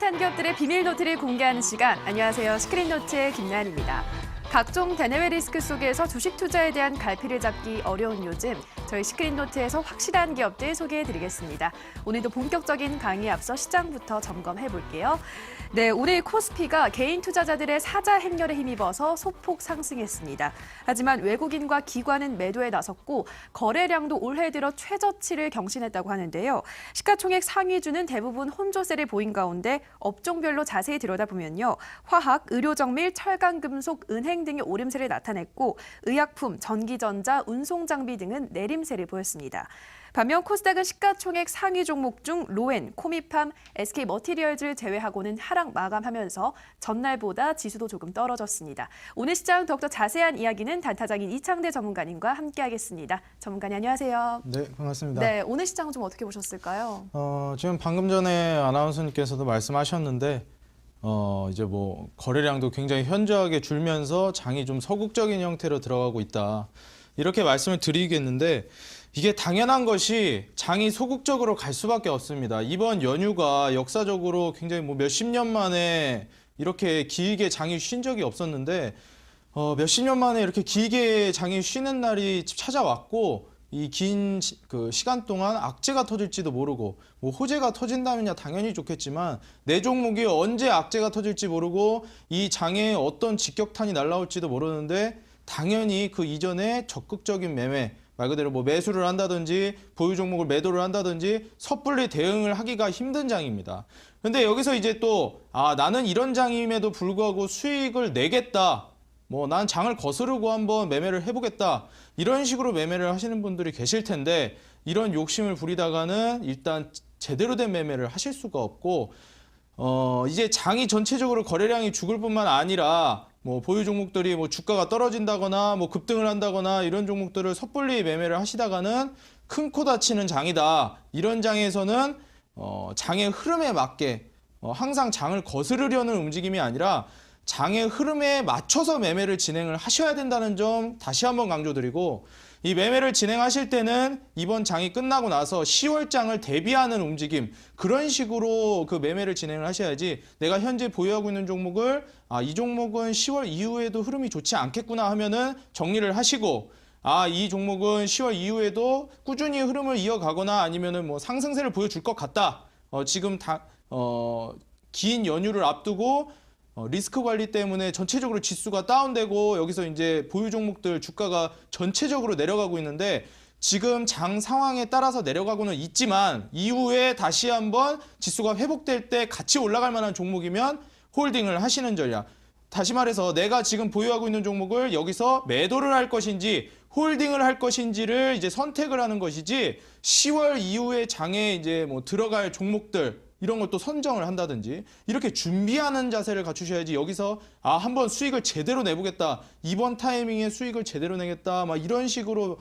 핫한 기업들의 비밀 노트를 공개하는 시간. 안녕하세요. 시크릿노트의 김나연입니다. 각종 대내외 리스크 속에서 주식 투자에 대한 갈피를 잡기 어려운 요즘, 저희 시크릿노트에서 확실한 기업들 소개해드리겠습니다. 오늘도 본격적인 강의에 앞서 시장부터 점검해볼게요. 네, 오늘 코스피가 개인 투자자들의 사자 행렬에 힘입어서 소폭 상승했습니다. 하지만 외국인과 기관은 매도에 나섰고 거래량도 올해 들어 최저치를 경신했다고 하는데요. 시가총액 상위주는 대부분 혼조세를 보인 가운데 업종별로 자세히 들여다보면요. 화학, 의료정밀, 철강금속, 은행 등의 오름세를 나타냈고 의약품, 전기전자, 운송장비 등은 내림세를 보였습니다. 반면 코스닥은 시가총액 상위 종목 중 로엔, 코미팜, SK머티리얼즈를 제외하고는 하락 마감하면서 전날보다 지수도 조금 떨어졌습니다. 오늘 시장 더욱더 자세한 이야기는 단타장인 이창대 전문가님과 함께하겠습니다. 전문가님 안녕하세요. 네, 반갑습니다. 네, 오늘 시장은 좀 어떻게 보셨을까요? 지금 방금 전에 아나운서님께서도 말씀하셨는데 이제 뭐 거래량도 굉장히 현저하게 줄면서 장이 좀 서극적인 형태로 들어가고 있다. 이렇게 말씀을 드리겠는데 이게 당연한 것이 장이 소극적으로 갈 수밖에 없습니다. 이번 연휴가 역사적으로 굉장히 뭐 몇십 년 만에 이렇게 길게 장이 쉰 적이 없었는데 몇십 년 만에 이렇게 길게 장이 쉬는 날이 찾아왔고 이 긴 그 시간 동안 악재가 터질지도 모르고 뭐 호재가 터진다면야 당연히 좋겠지만 내 종목이 언제 악재가 터질지 모르고 이 장에 어떤 직격탄이 날라올지도 모르는데 당연히 그 이전에 적극적인 매매 말 그대로 뭐 매수를 한다든지 보유 종목을 매도를 한다든지 섣불리 대응을 하기가 힘든 장입니다. 근데 여기서 이제 또 나는 이런 장임에도 불구하고 수익을 내겠다. 뭐 난 장을 거스르고 한번 매매를 해보겠다. 이런 식으로 매매를 하시는 분들이 계실 텐데 이런 욕심을 부리다가는 일단 제대로 된 매매를 하실 수가 없고 이제 장이 전체적으로 거래량이 죽을 뿐만 아니라 뭐 보유 종목들이 뭐 주가가 떨어진다거나 뭐 급등을 한다거나 이런 종목들을 섣불리 매매를 하시다가는 큰 코 다치는 장이다. 이런 장에서는 장의 흐름에 맞게 항상 장을 거스르려는 움직임이 아니라 장의 흐름에 맞춰서 매매를 진행을 하셔야 된다는 점 다시 한번 강조드리고 이 매매를 진행하실 때는 이번 장이 끝나고 나서 10월장을 대비하는 움직임 그런 식으로 그 매매를 진행을 하셔야지 내가 현재 보유하고 있는 종목을 이 종목은 10월 이후에도 흐름이 좋지 않겠구나 하면은 정리를 하시고 이 종목은 10월 이후에도 꾸준히 흐름을 이어가거나 아니면은 뭐 상승세를 보여줄 것 같다. 지금 긴 연휴를 앞두고 리스크 관리 때문에 전체적으로 지수가 다운되고 여기서 이제 보유 종목들 주가가 전체적으로 내려가고 있는데 지금 장 상황에 따라서 내려가고는 있지만 이후에 다시 한번 지수가 회복될 때 같이 올라갈 만한 종목이면 홀딩을 하시는 전략. 다시 말해서 내가 지금 보유하고 있는 종목을 여기서 매도를 할 것인지 홀딩을 할 것인지를 이제 선택을 하는 것이지 10월 이후에 장에 이제 뭐 들어갈 종목들 이런 것도 선정을 한다든지 이렇게 준비하는 자세를 갖추셔야지 여기서 한번 수익을 제대로 내보겠다. 이번 타이밍에 수익을 제대로 내겠다. 막 이런 식으로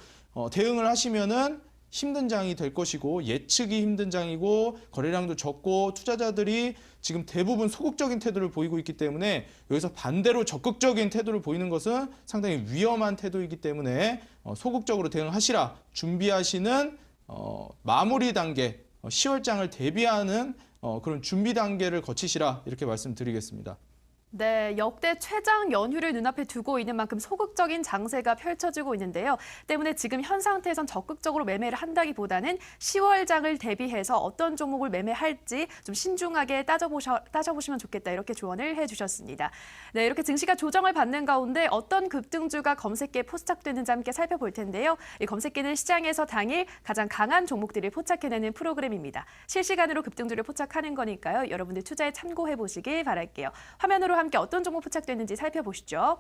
대응을 하시면은 힘든 장이 될 것이고 예측이 힘든 장이고 거래량도 적고 투자자들이 지금 대부분 소극적인 태도를 보이고 있기 때문에 여기서 반대로 적극적인 태도를 보이는 것은 상당히 위험한 태도이기 때문에 소극적으로 대응하시라. 준비하시는 마무리 단계 10월장을 대비하는 그런 준비 단계를 거치시라 이렇게 말씀드리겠습니다. 네, 역대 최장 연휴를 눈앞에 두고 있는 만큼 소극적인 장세가 펼쳐지고 있는데요. 때문에 지금 현 상태에선 적극적으로 매매를 한다기보다는 10월장을 대비해서 어떤 종목을 매매할지 좀 신중하게 따져보시면 좋겠다 이렇게 조언을 해주셨습니다. 네, 이렇게 증시가 조정을 받는 가운데 어떤 급등주가 검색기에 포착되는지 함께 살펴볼 텐데요. 이 검색기는 시장에서 당일 가장 강한 종목들을 포착해내는 프로그램입니다. 실시간으로 급등주를 포착하는 거니까요. 여러분들 투자에 참고해 보시길 바랄게요. 화면으로 함께 어떤 종목 포착됐는지 살펴보시죠.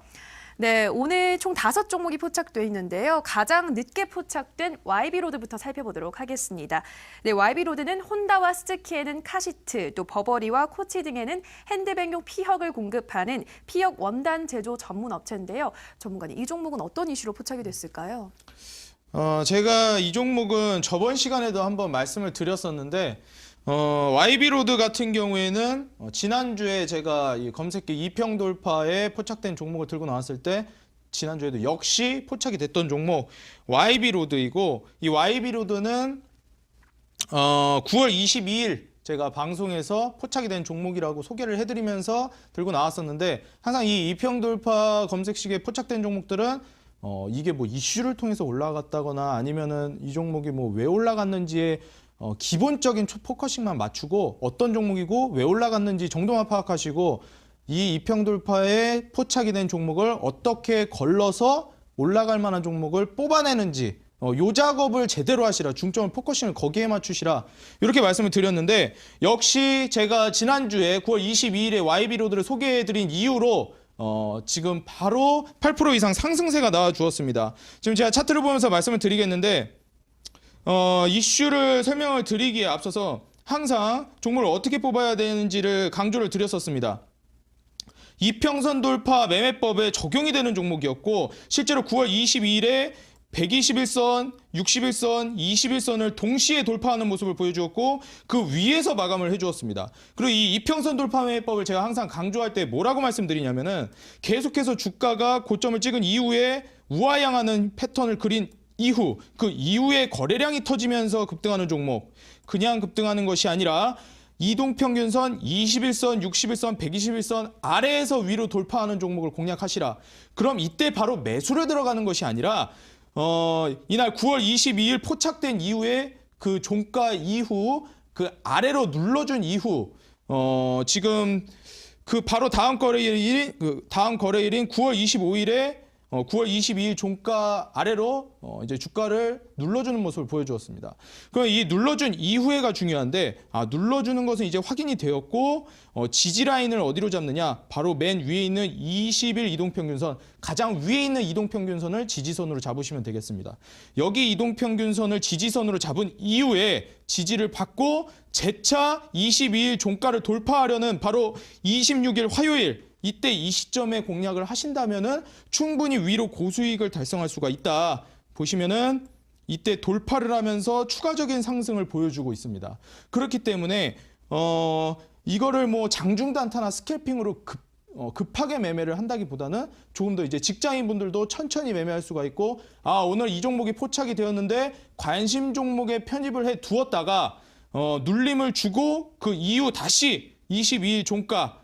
네, 오늘 총 5종목이 포착돼 있는데요. 가장 늦게 포착된 YB로드부터 살펴보도록 하겠습니다. 네, YB로드는 혼다와 스즈키에는 카시트, 또 버버리와 코치 등에는 핸드백용 피혁을 공급하는 피혁 원단 제조 전문 업체인데요. 전문가님, 이 종목은 어떤 이슈로 포착이 됐을까요? 제가 이 종목은 저번 시간에도 한번 말씀을 드렸었는데 YB로드 같은 경우에는 지난주에 제가 이 검색기 2평 돌파에 포착된 종목을 들고 나왔을 때 지난주에도 역시 포착이 됐던 종목 YB로드이고 이 YB로드는 9월 22일 제가 방송에서 포착이 된 종목이라고 소개를 해드리면서 들고 나왔었는데 항상 이 이평돌파 검색식에 포착된 종목들은 이게 뭐 이슈를 통해서 올라갔다거나 아니면은 이 종목이 뭐 왜 올라갔는지에 기본적인 포커싱만 맞추고 어떤 종목이고 왜 올라갔는지 정도만 파악하시고 이 이평돌파에 포착이 된 종목을 어떻게 걸러서 올라갈 만한 종목을 뽑아내는지 요 작업을 제대로 하시라. 중점을 포커싱을 거기에 맞추시라. 이렇게 말씀을 드렸는데 역시 제가 지난주에 9월 22일에 YB로드를 소개해드린 이후로 지금 바로 8% 이상 상승세가 나와 주었습니다. 지금 제가 차트를 보면서 말씀을 드리겠는데 이슈를 설명을 드리기에 앞서서 항상 종목을 어떻게 뽑아야 되는지를 강조를 드렸었습니다. 이평선 돌파 매매법에 적용이 되는 종목이었고 실제로 9월 22일에 121선, 61선, 21선을 동시에 돌파하는 모습을 보여주었고 그 위에서 마감을 해주었습니다. 그리고 이 이평선 돌파 매매법을 제가 항상 강조할 때 뭐라고 말씀드리냐면은 계속해서 주가가 고점을 찍은 이후에 우하향하는 패턴을 그린 이후 그 이후에 거래량이 터지면서 급등하는 종목, 그냥 급등하는 것이 아니라 이동평균선, 21선, 61선, 121선 아래에서 위로 돌파하는 종목을 공략하시라. 그럼 이때 바로 매수를 들어가는 것이 아니라 이날 9월 22일 포착된 이후에 그 종가 이후 그 아래로 눌러준 이후 지금 그 바로 다음 거래일인 9월 25일에 9월 22일 종가 아래로 이제 주가를 눌러주는 모습을 보여주었습니다. 그럼 이 눌러준 이후에가 중요한데 눌러주는 것은 이제 확인이 되었고 지지 라인을 어디로 잡느냐? 바로 맨 위에 있는 20일 이동평균선, 가장 위에 있는 이동평균선을 지지선으로 잡으시면 되겠습니다. 여기 이동평균선을 지지선으로 잡은 이후에 지지를 받고 재차 22일 종가를 돌파하려는 바로 26일 화요일 이때 이 시점에 공략을 하신다면은 충분히 위로 고수익을 달성할 수가 있다. 보시면은 이때 돌파를 하면서 추가적인 상승을 보여주고 있습니다. 그렇기 때문에 이거를 뭐 장중 단타나 스캘핑으로 급하게 매매를 한다기보다는 조금 더 이제 직장인분들도 천천히 매매할 수가 있고 오늘 이 종목이 포착이 되었는데 관심 종목에 편입을 해 두었다가 눌림을 주고 그 이후 다시 22일 종가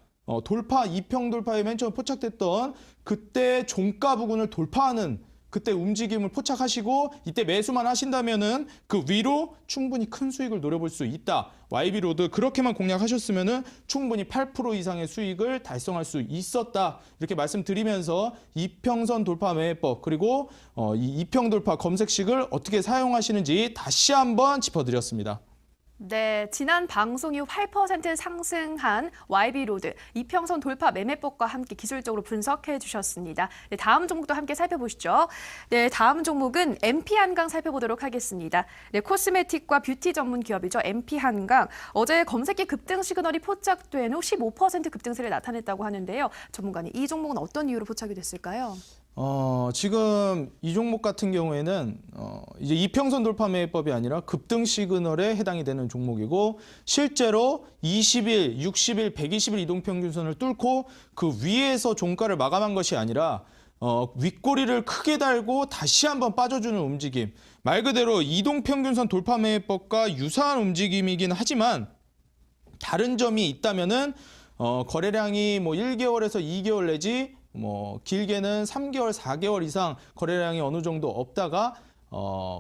돌파, 이평 돌파에 맨 처음 포착됐던 그때 종가 부근을 돌파하는 그때 움직임을 포착하시고 이때 매수만 하신다면은 그 위로 충분히 큰 수익을 노려볼 수 있다. YB로드 그렇게만 공략하셨으면은 충분히 8% 이상의 수익을 달성할 수 있었다. 이렇게 말씀드리면서 이평선 돌파 매매법 그리고 이 이평 돌파 검색식을 어떻게 사용하시는지 다시 한번 짚어드렸습니다. 네, 지난 방송 이후 8% 상승한 YB로드 이평선 돌파 매매법과 함께 기술적으로 분석해 주셨습니다. 네, 다음 종목도 함께 살펴보시죠. 네, 다음 종목은 MP한강 살펴보도록 하겠습니다. 네, 코스메틱과 뷰티 전문 기업이죠. MP한강. 어제 검색기 급등 시그널이 포착된 후 15% 급등세를 나타냈다고 하는데요. 전문가님, 이 종목은 어떤 이유로 포착이 됐을까요? 지금 이 종목 같은 경우에는 이제 이평선 돌파 매매법이 아니라 급등 시그널에 해당이 되는 종목이고 실제로 20일, 60일, 120일 이동평균선을 뚫고 그 위에서 종가를 마감한 것이 아니라 윗꼬리를 크게 달고 다시 한번 빠져주는 움직임. 말 그대로 이동평균선 돌파 매매법과 유사한 움직임이긴 하지만 다른 점이 있다면은 거래량이 뭐 1개월에서 2개월 내지 뭐 길게는 3개월, 4개월 이상 거래량이 어느 정도 없다가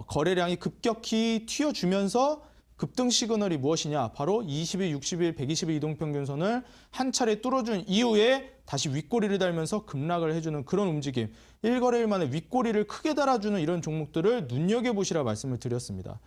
거래량이 급격히 튀어주면서 급등 시그널이 무엇이냐? 바로 20일, 60일, 120일 이동평균선을 한 차례 뚫어준 이후에 다시 윗꼬리를 달면서 급락을 해주는 그런 움직임. 1거래일 만에 윗꼬리를 크게 달아주는 이런 종목들을 눈여겨보시라 말씀을 드렸습니다.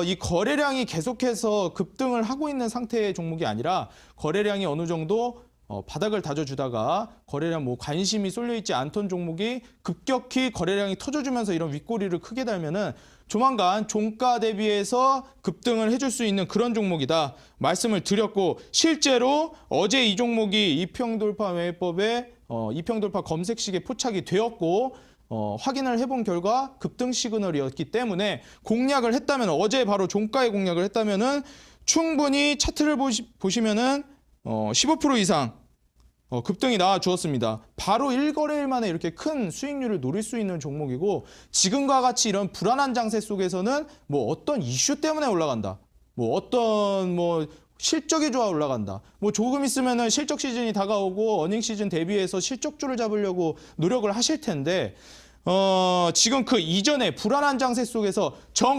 이 거래량이 계속해서 급등을 하고 있는 상태의 종목이 아니라 거래량이 어느 정도 바닥을 다져주다가 거래량 뭐 관심이 쏠려있지 않던 종목이 급격히 거래량이 터져주면서 이런 윗꼬리를 크게 달면은 조만간 종가 대비해서 급등을 해줄 수 있는 그런 종목이다 말씀을 드렸고 실제로 어제 이 종목이 이평돌파 매매법에 이평돌파 검색식에 포착이 되었고 확인을 해본 결과 급등 시그널이었기 때문에 공략을 했다면 어제 바로 종가에 공략을 했다면은 충분히 차트를 보시면은 15% 이상 급등이 나와 주었습니다. 바로 1거래일 만에 이렇게 큰 수익률을 노릴 수 있는 종목이고 지금과 같이 이런 불안한 장세 속에서는 뭐 어떤 이슈 때문에 올라간다. 뭐 어떤 실적이 좋아 올라간다. 뭐 조금 있으면은 실적 시즌이 다가오고 어닝 시즌 대비해서 실적주를 잡으려고 노력을 하실 텐데 지금 그 이전에 불안한 장세 속에서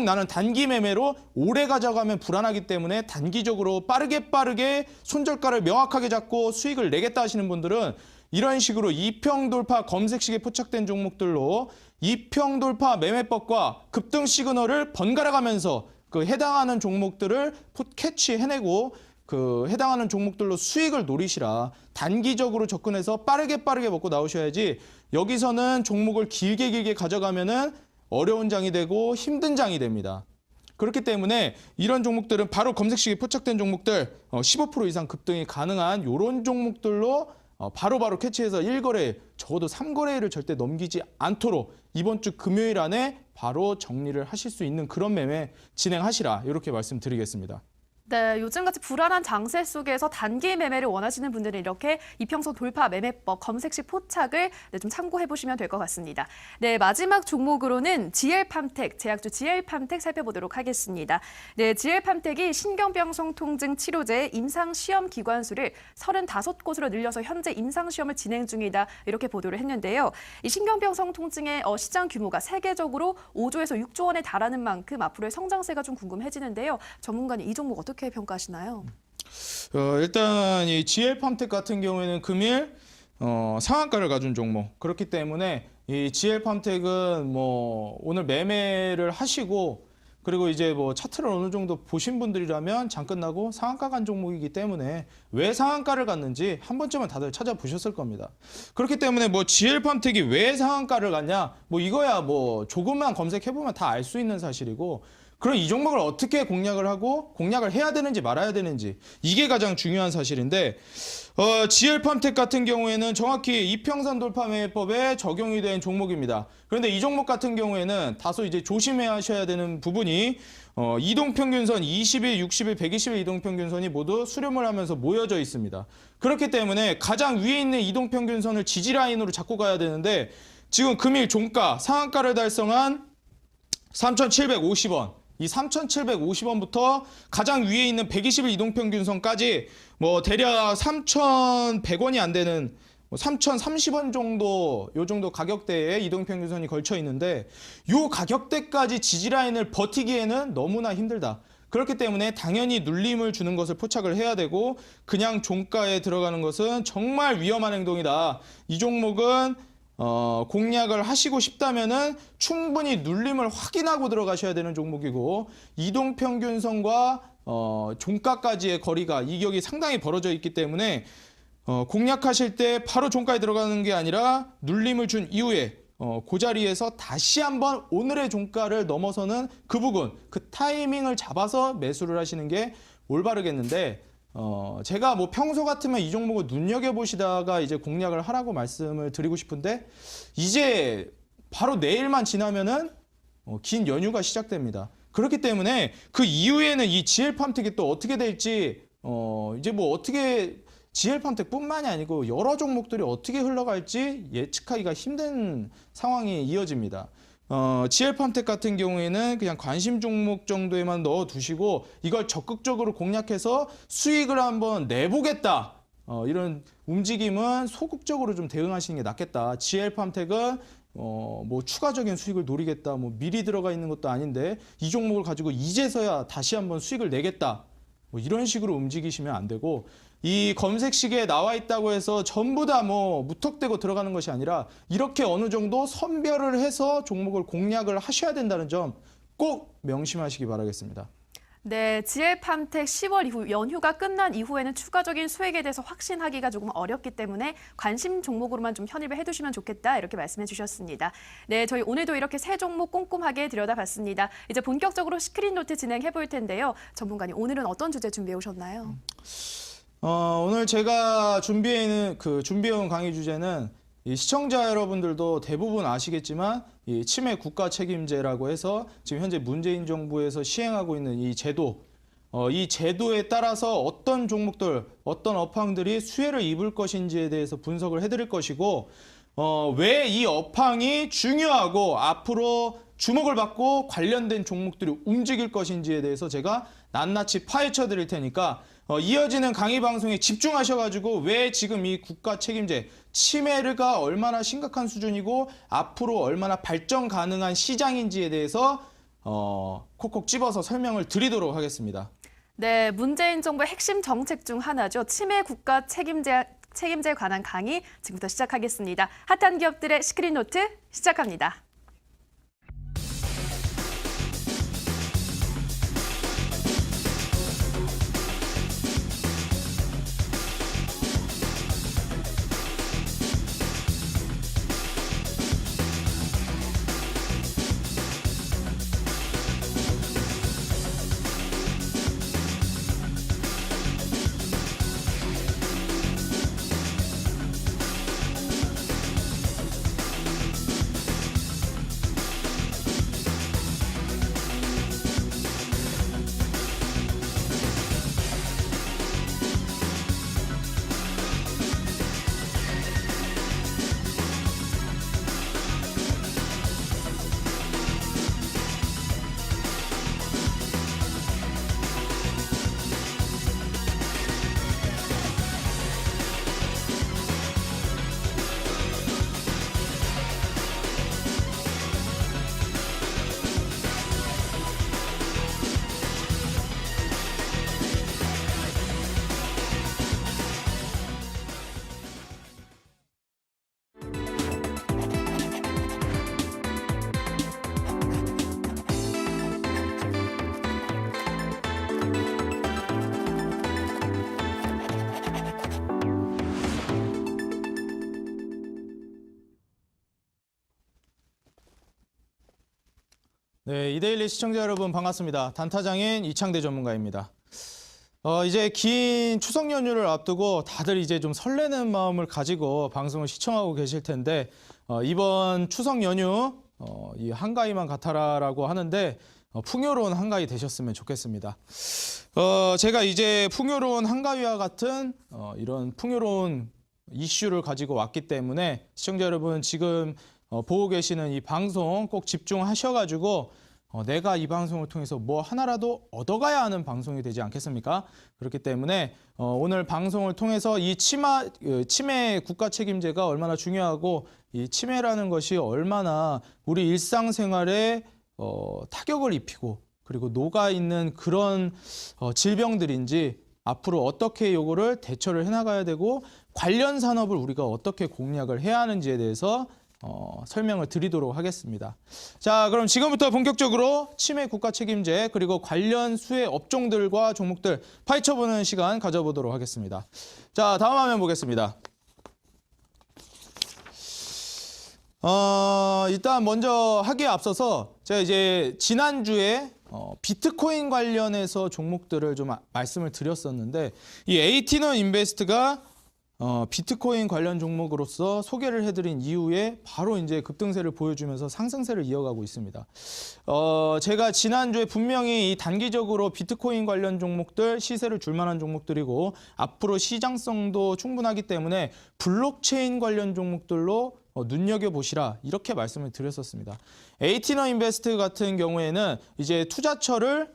나는 단기 매매로 오래 가져가면 불안하기 때문에 단기적으로 빠르게 손절가를 명확하게 잡고 수익을 내겠다 하시는 분들은 이런 식으로 2평 돌파 검색식에 포착된 종목들로 2평 돌파 매매법과 급등 시그널을 번갈아 가면서 그 해당하는 종목들을 캐치해내고 그 해당하는 종목들로 수익을 노리시라. 단기적으로 접근해서 빠르게 먹고 나오셔야지 여기서는 종목을 길게 가져가면은 어려운 장이 되고 힘든 장이 됩니다. 그렇기 때문에 이런 종목들은 바로 검색식에 포착된 종목들 15% 이상 급등이 가능한 이런 종목들로 바로 캐치해서 1거래, 적어도 3거래일을 절대 넘기지 않도록 이번 주 금요일 안에 바로 정리를 하실 수 있는 그런 매매 진행하시라. 이렇게 말씀드리겠습니다. 네, 요즘같이 불안한 장세 속에서 단기 매매를 원하시는 분들은 이렇게 이평선 돌파 매매법 검색식 포착을 좀 참고해 보시면 될 것 같습니다. 네, 마지막 종목으로는 GL팜텍, 제약주 GL팜텍 살펴보도록 하겠습니다. 네, GL팜텍이 신경병성 통증 치료제 임상시험 기관 수를 35곳으로 늘려서 현재 임상시험을 진행 중이다. 이렇게 보도를 했는데요. 이 신경병성 통증의 시장 규모가 세계적으로 5조에서 6조 원에 달하는 만큼 앞으로의 성장세가 좀 궁금해지는데요. 전문가님, 이 종목 어떻게 평가하시나요? 일단 이 GL팜텍 같은 경우에는 금일 상한가를 가진 종목. 그렇기 때문에 이 GL팜텍은 뭐 오늘 매매를 하시고 그리고 이제 뭐 차트를 어느 정도 보신 분들이라면 장 끝나고 상한가 간 종목이기 때문에 왜 상한가를 갔는지 한 번쯤은 다들 찾아보셨을 겁니다. 그렇기 때문에 뭐 GL팜텍이 왜 상한가를 갔냐? 뭐 이거야 뭐 조금만 검색해보면 다 알 수 있는 사실이고 그럼 이 종목을 어떻게 공략을 하고 공략을 해야 되는지 말아야 되는지 이게 가장 중요한 사실인데 GL팜텍 같은 경우에는 정확히 이평선 돌파 매매법에 적용이 된 종목입니다. 그런데 이 종목 같은 경우에는 다소 이제 조심해야 하셔야 되는 부분이 이동평균선 20일, 60일, 120일 이동평균선이 모두 수렴을 하면서 모여져 있습니다. 그렇기 때문에 가장 위에 있는 이동평균선을 지지라인으로 잡고 가야 되는데 지금 금일 종가 상한가를 달성한 3,750원. 이 3,750원부터 가장 위에 있는 120일 이동평균선까지 뭐 대략 3,100원이 안 되는 3,030원 정도 요 정도 가격대에 이동평균선이 걸쳐 있는데 요 가격대까지 지지라인을 버티기에는 너무나 힘들다. 그렇기 때문에 당연히 눌림을 주는 것을 포착을 해야 되고 그냥 종가에 들어가는 것은 정말 위험한 행동이다. 이 종목은 공략을 하시고 싶다면은 충분히 눌림을 확인하고 들어가셔야 되는 종목이고 이동평균선과 종가까지의 거리가 이격이 상당히 벌어져 있기 때문에 공략하실 때 바로 종가에 들어가는 게 아니라 눌림을 준 이후에 그 자리에서 다시 한번 오늘의 종가를 넘어서는 그 부분, 그 타이밍을 잡아서 매수를 하시는 게 올바르겠는데 제가 뭐 평소 같으면 이 종목을 눈여겨보시다가 이제 공략을 하라고 말씀을 드리고 싶은데 이제 바로 내일만 지나면은 긴 연휴가 시작됩니다. 그렇기 때문에 그 이후에는 이 GL팜텍이 또 어떻게 될지 이제 뭐 어떻게 GL팜텍뿐만이 아니고 여러 종목들이 어떻게 흘러갈지 예측하기가 힘든 상황이 이어집니다. GL팜텍 같은 경우에는 그냥 관심 종목 정도에만 넣어두시고 이걸 적극적으로 공략해서 수익을 한번 내보겠다. 이런 움직임은 소극적으로 좀 대응하시는 게 낫겠다. GL팜텍은 뭐 추가적인 수익을 노리겠다. 뭐 미리 들어가 있는 것도 아닌데 이 종목을 가지고 이제서야 다시 한번 수익을 내겠다. 뭐 이런 식으로 움직이시면 안 되고 이 검색식에 나와 있다고 해서 전부 다 뭐 무턱대고 들어가는 것이 아니라 이렇게 어느 정도 선별을 해서 종목을 공략을 하셔야 된다는 점 꼭 명심하시기 바라겠습니다. 네, GL팜텍 10월 이후 연휴가 끝난 이후에는 추가적인 수익에 대해서 확신하기가 조금 어렵기 때문에 관심 종목으로만 좀 편입을 해두시면 좋겠다 이렇게 말씀해 주셨습니다. 네, 저희 오늘도 이렇게 세 종목 꼼꼼하게 들여다봤습니다. 이제 본격적으로 스크린 노트 진행해 볼 텐데요. 전문가님, 오늘은 어떤 주제 준비해 오셨나요? 오늘 제가 준비해온 강의 주제는 이 시청자 여러분들도 대부분 아시겠지만 이 치매 국가 책임제라고 해서 지금 현재 문재인 정부에서 시행하고 있는 이 제도, 이 제도에 따라서 어떤 종목들, 어떤 업황들이 수혜를 입을 것인지에 대해서 분석을 해드릴 것이고 왜 이 업황이 중요하고 앞으로 주목을 받고 관련된 종목들이 움직일 것인지에 대해서 제가 낱낱이 파헤쳐 드릴 테니까 이어지는 강의 방송에 집중하셔가지고 왜 지금 이 국가 책임제 침해가 얼마나 심각한 수준이고 앞으로 얼마나 발전 가능한 시장인지에 대해서 콕콕 집어서 설명을 드리도록 하겠습니다. 네, 문재인 정부의 핵심 정책 중 하나죠. 치매 국가 책임제에 관한 강의 지금부터 시작하겠습니다. 핫한 기업들의 시크릿 노트 시작합니다. 네, 이데일리 시청자 여러분 반갑습니다. 단타장인 이창대 전문가입니다. 이제 긴 추석 연휴를 앞두고 다들 이제 좀 설레는 마음을 가지고 방송을 시청하고 계실 텐데 이번 추석 연휴 이 한가위만 같아라라고 하는데 풍요로운 한가위 되셨으면 좋겠습니다. 제가 이제 풍요로운 한가위와 같은 이런 풍요로운 이슈를 가지고 왔기 때문에 시청자 여러분 지금 보고 계시는 이 방송 꼭 집중하셔가지고 내가 이 방송을 통해서 뭐 하나라도 얻어가야 하는 방송이 되지 않겠습니까? 그렇기 때문에 오늘 방송을 통해서 이 치매 국가 책임제가 얼마나 중요하고 이 치매라는 것이 얼마나 우리 일상생활에 타격을 입히고 그리고 녹아있는 그런 질병들인지 앞으로 어떻게 요거를 대처를 해나가야 되고 관련 산업을 우리가 어떻게 공략을 해야 하는지에 대해서 설명을 드리도록 하겠습니다. 자, 그럼 지금부터 본격적으로 치매 국가 책임제 그리고 관련 수혜 업종들과 종목들 파헤쳐보는 시간 가져보도록 하겠습니다. 자, 다음 화면 보겠습니다. 일단 먼저 하기에 앞서서 제가 이제 지난주에 비트코인 관련해서 종목들을 좀 말씀을 드렸었는데 이 에이티너 인베스트가 비트코인 관련 종목으로서 소개를 해드린 이후에 바로 이제 급등세를 보여주면서 상승세를 이어가고 있습니다. 제가 지난주에 분명히 이 단기적으로 비트코인 관련 종목들 시세를 줄 만한 종목들이고 앞으로 시장성도 충분하기 때문에 블록체인 관련 종목들로 눈여겨보시라 이렇게 말씀을 드렸었습니다. 에이티너 인베스트 같은 경우에는 이제 투자처를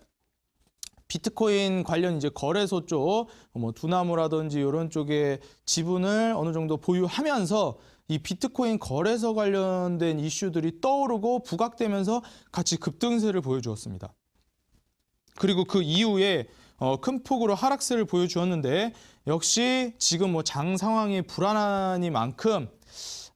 비트코인 관련 이제 거래소 쪽, 뭐 두나무라든지 이런 쪽에 지분을 어느 정도 보유하면서 이 비트코인 거래소 관련된 이슈들이 떠오르고 부각되면서 같이 급등세를 보여주었습니다. 그리고 그 이후에 큰 폭으로 하락세를 보여주었는데 역시 지금 뭐 장 상황이 불안하니만큼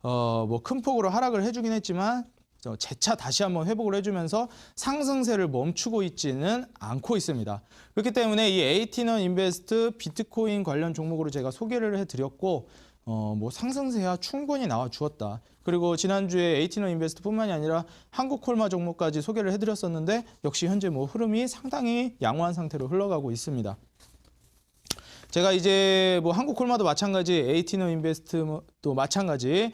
뭐 큰 폭으로 하락을 해주긴 했지만 재차 다시 한번 회복을 해주면서 상승세를 멈추고 있지는 않고 있습니다. 그렇기 때문에 이 에이티너 인베스트 비트코인 관련 종목으로 제가 소개를 해드렸고 뭐 상승세야 충분히 나와 주었다. 그리고 지난주에 에이티너 인베스트뿐만이 아니라 한국콜마 종목까지 소개를 해드렸었는데 역시 현재 뭐 흐름이 상당히 양호한 상태로 흘러가고 있습니다. 제가 이제 뭐 한국콜마도 마찬가지, 에이티너 인베스트도 마찬가지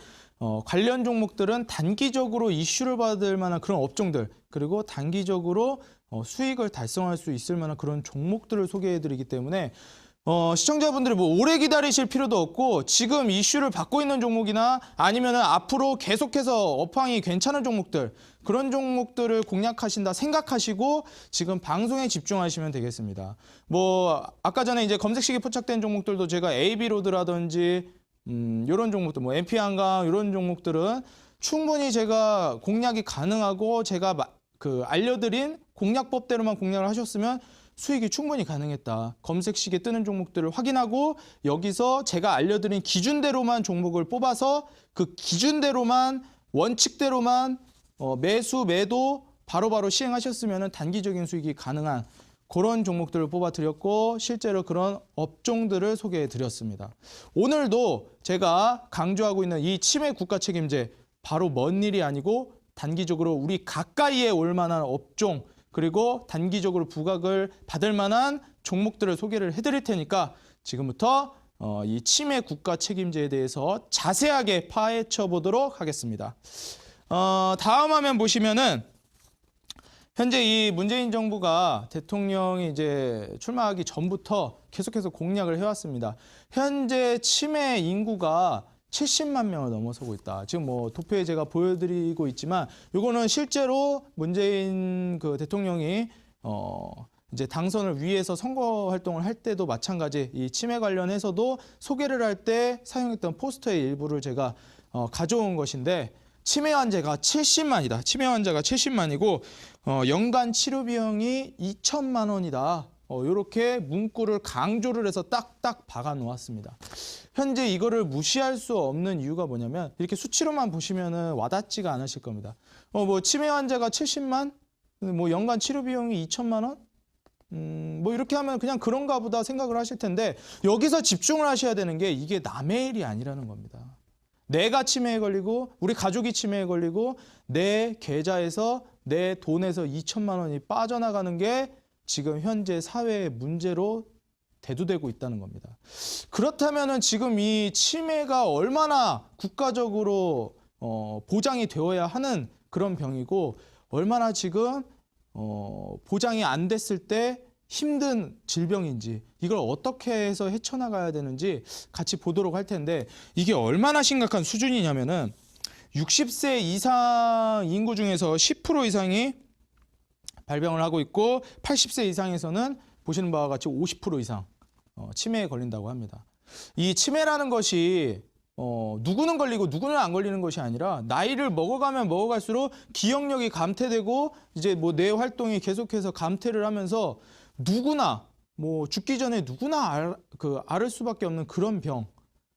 관련 종목들은 단기적으로 이슈를 받을 만한 그런 업종들 그리고 단기적으로 수익을 달성할 수 있을 만한 그런 종목들을 소개해드리기 때문에 시청자분들이 뭐 오래 기다리실 필요도 없고 지금 이슈를 받고 있는 종목이나 아니면 앞으로 계속해서 업황이 괜찮은 종목들 그런 종목들을 공략하신다 생각하시고 지금 방송에 집중하시면 되겠습니다. 뭐 아까 전에 이제 검색식에 포착된 종목들도 제가 AB로드라든지 이런 종목들, 뭐 MP 한강 이런 종목들은 충분히 제가 공략이 가능하고 제가 알려드린 공략법대로만 공략을 하셨으면 수익이 충분히 가능했다. 검색식에 뜨는 종목들을 확인하고 여기서 제가 알려드린 기준대로만 종목을 뽑아서 그 기준대로만 원칙대로만 매수, 매도 바로바로 시행하셨으면 단기적인 수익이 가능한 그런 종목들을 뽑아드렸고 실제로 그런 업종들을 소개해드렸습니다. 오늘도 제가 강조하고 있는 이 치매 국가 책임제 바로 먼 일이 아니고 단기적으로 우리 가까이에 올 만한 업종 그리고 단기적으로 부각을 받을 만한 종목들을 소개를 해드릴 테니까 지금부터 이 치매 국가 책임제에 대해서 자세하게 파헤쳐 보도록 하겠습니다. 다음 화면 보시면은 현재 이 문재인 정부가 대통령이 이제 출마하기 전부터 계속해서 공약을 해왔습니다. 현재 치매 인구가 70만 명을 넘어서고 있다. 지금 뭐 도표에 제가 보여드리고 있지만 이거는 실제로 문재인 그 대통령이 이제 당선을 위해서 선거 활동을 할 때도 마찬가지 이 치매 관련해서도 소개를 할 때 사용했던 포스터의 일부를 제가 가져온 것인데 치매 환자가 70만이다. 치매 환자가 70만이고 연간 치료 비용이 2천만 원이다. 이렇게 문구를 강조를 해서 딱딱 박아 놓았습니다. 현재 이거를 무시할 수 없는 이유가 뭐냐면 이렇게 수치로만 보시면은 와닿지가 않으실 겁니다. 뭐 치매 환자가 70만, 뭐 연간 치료 비용이 2천만 원? 뭐 이렇게 하면 그냥 그런가 보다 생각을 하실 텐데 여기서 집중을 하셔야 되는 게 이게 남의 일이 아니라는 겁니다. 내가 치매에 걸리고 우리 가족이 치매에 걸리고 내 계좌에서 내 돈에서 2천만 원이 빠져나가는 게 지금 현재 사회의 문제로 대두되고 있다는 겁니다. 그렇다면은 지금 이 치매가 얼마나 국가적으로 보장이 되어야 하는 그런 병이고 얼마나 지금 보장이 안 됐을 때 힘든 질병인지 이걸 어떻게 해서 헤쳐나가야 되는지 같이 보도록 할 텐데 이게 얼마나 심각한 수준이냐면은 60세 이상 인구 중에서 10% 이상이 발병을 하고 있고 80세 이상에서는 보시는 바와 같이 50% 이상 치매에 걸린다고 합니다. 이 치매라는 것이 누구는 걸리고 누구는 안 걸리는 것이 아니라 나이를 먹어가면 먹어갈수록 기억력이 감퇴되고 이제 뭐 뇌 활동이 계속해서 감퇴를 하면서 누구나 뭐 죽기 전에 누구나 앓을 수밖에 없는 그런 병.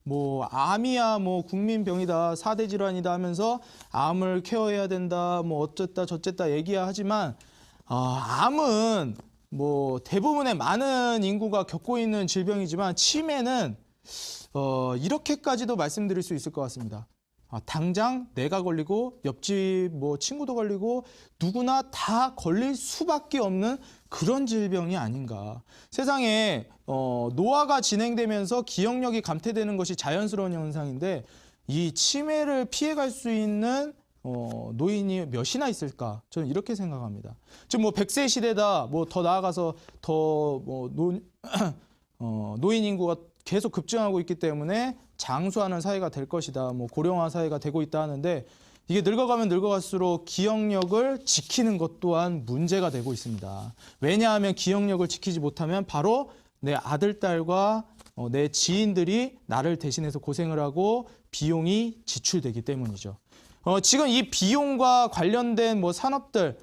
뭐 암이야 뭐 국민병이다 4대 질환이다 하면서 암을 케어해야 된다 뭐 어쨌다 저쨌다 얘기야 하지만 암은 뭐 대부분의 많은 인구가 겪고 있는 질병이지만 치매는 이렇게까지도 말씀드릴 수 있을 것 같습니다. 당장 내가 걸리고 옆집 뭐 친구도 걸리고 누구나 다 걸릴 수밖에 없는 그런 질병이 아닌가. 세상에 노화가 진행되면서 기억력이 감퇴되는 것이 자연스러운 현상인데 이 치매를 피해갈 수 있는 노인이 몇이나 있을까? 저는 이렇게 생각합니다. 지금 뭐 100세 시대다, 뭐 더 나아가서 더 뭐 노인 인구가 계속 급증하고 있기 때문에 장수하는 사회가 될 것이다. 뭐 고령화 사회가 되고 있다 하는데 이게 늙어가면 늙어갈수록 기억력을 지키는 것 또한 문제가 되고 있습니다. 왜냐하면 기억력을 지키지 못하면 바로 내 아들, 딸과 내 지인들이 나를 대신해서 고생을 하고 비용이 지출되기 때문이죠. 지금 이 비용과 관련된 뭐 산업들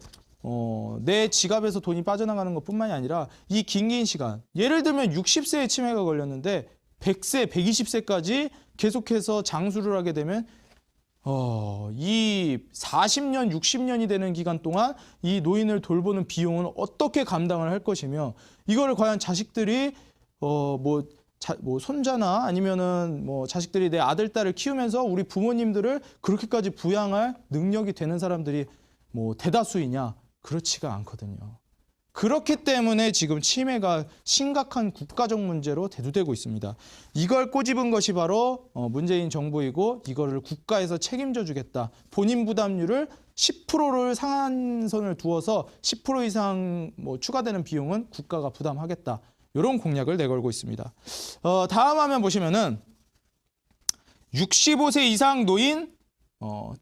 내 지갑에서 돈이 빠져나가는 것뿐만이 아니라 이 긴 시간 예를 들면 60세에 치매가 걸렸는데 100세, 120세까지 계속해서 장수를 하게 되면 이 40년, 60년이 되는 기간 동안 이 노인을 돌보는 비용은 어떻게 감당을 할 것이며 이거를 과연 자식들이 뭐 손자나 아니면은 뭐 자식들이 내 아들, 딸을 키우면서 우리 부모님들을 그렇게까지 부양할 능력이 되는 사람들이 뭐 대다수이냐? 그렇지가 않거든요. 그렇기 때문에 지금 치매가 심각한 국가적 문제로 대두되고 있습니다. 이걸 꼬집은 것이 바로 문재인 정부이고 이거를 국가에서 책임져 주겠다. 본인 부담률을 10%를 상한선을 두어서 10% 이상 뭐 추가되는 비용은 국가가 부담하겠다. 이런 공약을 내걸고 있습니다. 다음 화면 보시면은 65세 이상 노인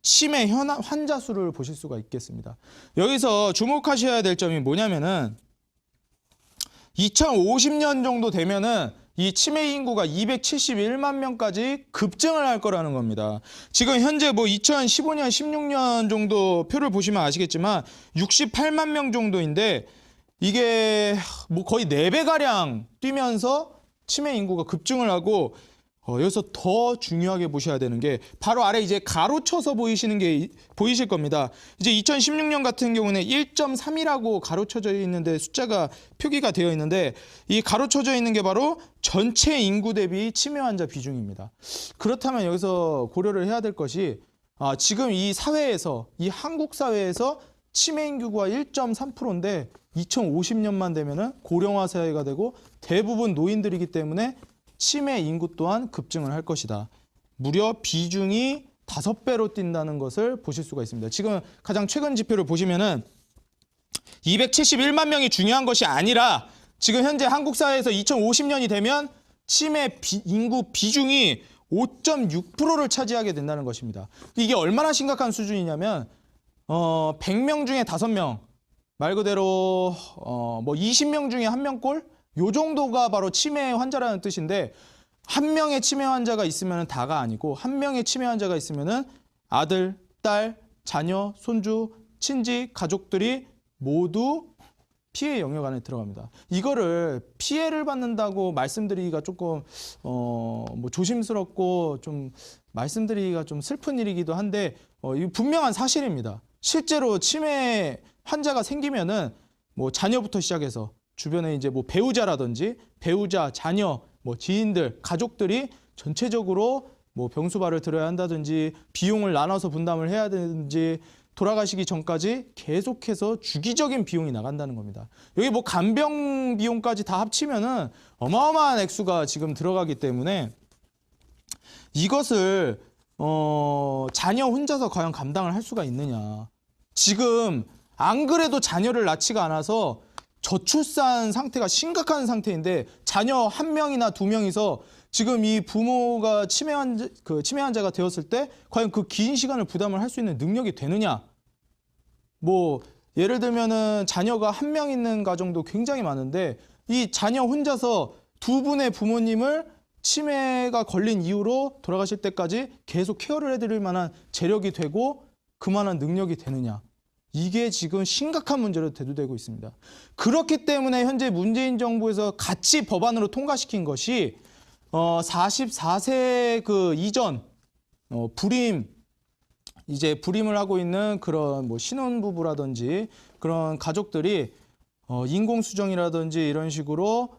치매 환자 수를 보실 수가 있겠습니다. 여기서 주목하셔야 될 점이 뭐냐면은 2050년 정도 되면은 이 치매 인구가 271만 명까지 급증을 할 거라는 겁니다. 지금 현재 뭐 2015년, 16년 정도 표를 보시면 아시겠지만 68만 명 정도인데 이게 뭐 거의 4배가량 뛰면서 치매 인구가 급증을 하고 여기서 더 중요하게 보셔야 되는 게 바로 아래 이제 가로쳐서 보이시는 게 보이실 겁니다. 이제 2016년 같은 경우는 1.3이라고 가로쳐져 있는데 숫자가 표기가 되어 있는데 이 가로쳐져 있는 게 바로 전체 인구 대비 치매 환자 비중입니다. 그렇다면 여기서 고려를 해야 될 것이 지금 이 사회에서 이 한국 사회에서 치매 인구가 1.3%인데 2050년만 되면은 고령화 사회가 되고 대부분 노인들이기 때문에 치매 인구 또한 급증을 할 것이다. 무려 비중이 5배로 뛴다는 것을 보실 수가 있습니다. 지금 가장 최근 지표를 보시면은 271만 명이 중요한 것이 아니라 지금 현재 한국 사회에서 2050년이 되면 치매 인구 비중이 5.6%를 차지하게 된다는 것입니다. 이게 얼마나 심각한 수준이냐면 100명 중에 5명, 말 그대로 뭐 20명 중에 1명꼴? 요 정도가 바로 치매 환자라는 뜻인데 한 명의 치매 환자가 있으면 다가 아니고 한 명의 치매 환자가 있으면은 아들, 딸, 자녀, 손주, 친지, 가족들이 모두 피해 영역 안에 들어갑니다. 이거를 피해를 받는다고 말씀드리기가 조금 뭐 조심스럽고 좀 말씀드리기가 좀 슬픈 일이기도 한데 이 분명한 사실입니다. 실제로 치매 환자가 생기면은 뭐 자녀부터 시작해서 주변에 이제 뭐 배우자라든지 배우자, 자녀, 뭐 지인들, 가족들이 전체적으로 뭐 병수발을 들어야 한다든지 비용을 나눠서 분담을 해야 되는지 돌아가시기 전까지 계속해서 주기적인 비용이 나간다는 겁니다. 여기 뭐 간병 비용까지 다 합치면은 어마어마한 액수가 지금 들어가기 때문에 이것을 자녀 혼자서 과연 감당을 할 수가 있느냐. 지금 안 그래도 자녀를 낳지가 않아서 저출산 상태가 심각한 상태인데 자녀 1명이나 2명이서 지금 이 부모가 치매 환자가 되었을 때 과연 그 긴 시간을 부담을 할 수 있는 능력이 되느냐. 뭐 예를 들면은 자녀가 1명 있는 가정도 굉장히 많은데 이 자녀 혼자서 2분의 부모님을 치매가 걸린 이후로 돌아가실 때까지 계속 케어를 해드릴 만한 재력이 되고 그만한 능력이 되느냐. 이게 지금 심각한 문제로 대두되고 있습니다. 그렇기 때문에 현재 문재인 정부에서 같이 법안으로 통과시킨 것이 44세 그 이전 불임을 하고 있는 그런 뭐 신혼부부라든지 그런 가족들이 인공수정이라든지 이런 식으로